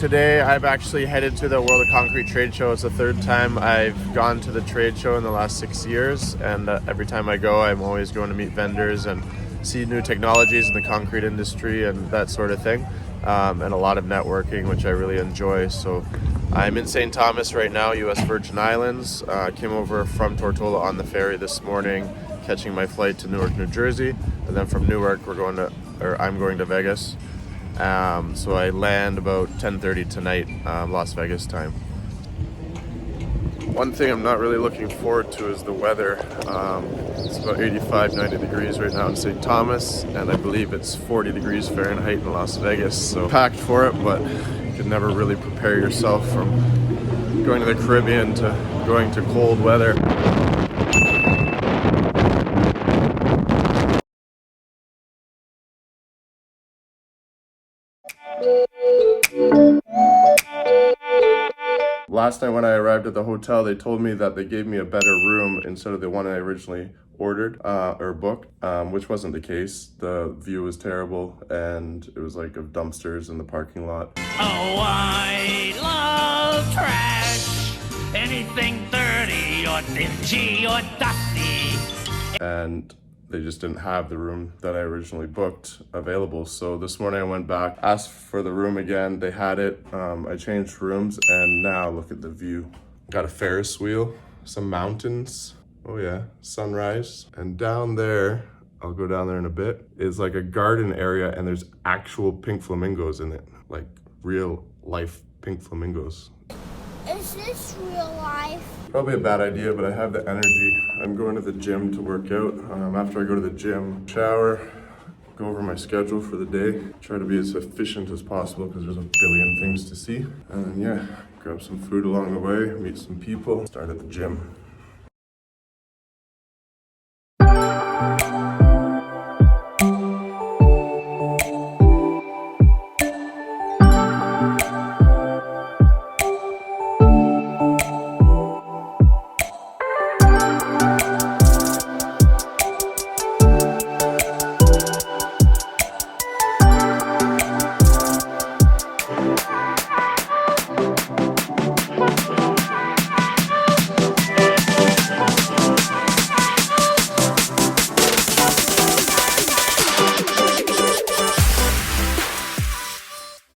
today I'm actually headed to the World of Concrete trade show. It's the third time I've gone to the trade show in the last 6 years, and every time I go I'm always going to meet vendors and see new technologies in the concrete industry and that sort of thing, and a lot of networking, which I really enjoy. So I'm in St. Thomas right now, US Virgin Islands. Came over from Tortola on the ferry this morning, catching my flight to Newark, New Jersey, and then from Newark I'm going to Vegas. So I land about 10:30 tonight, Las Vegas time. One thing I'm not really looking forward to is the weather. It's about 85, 90 degrees right now in St. Thomas, and I believe it's 40 degrees Fahrenheit in Las Vegas. So packed for it, but you can never really prepare yourself from going to the Caribbean to going to cold weather. Last night when I arrived at the hotel, they told me that they gave me a better room instead of the one I originally ordered or booked, which wasn't the case. The view was terrible, and it was like of dumpsters in the parking lot. Oh, I love trash. Anything dirty or dingy or dusty. And they just didn't have the room that I originally booked available. So this morning I went back, asked for the room again. They had it. I changed rooms, and now look at the view. Got a Ferris wheel, some mountains. Oh yeah, sunrise. And down there, I'll go down there in a bit, is like a garden area, and there's actual pink flamingos in it, like real life pink flamingos. Is this real life? Probably a bad idea, but I have the energy. I'm going to the gym to work out. After I go to the gym, shower, go over my schedule for the day, try to be as efficient as possible because there's a billion things to see. And then, yeah, grab some food along the way, meet some people, start at the gym.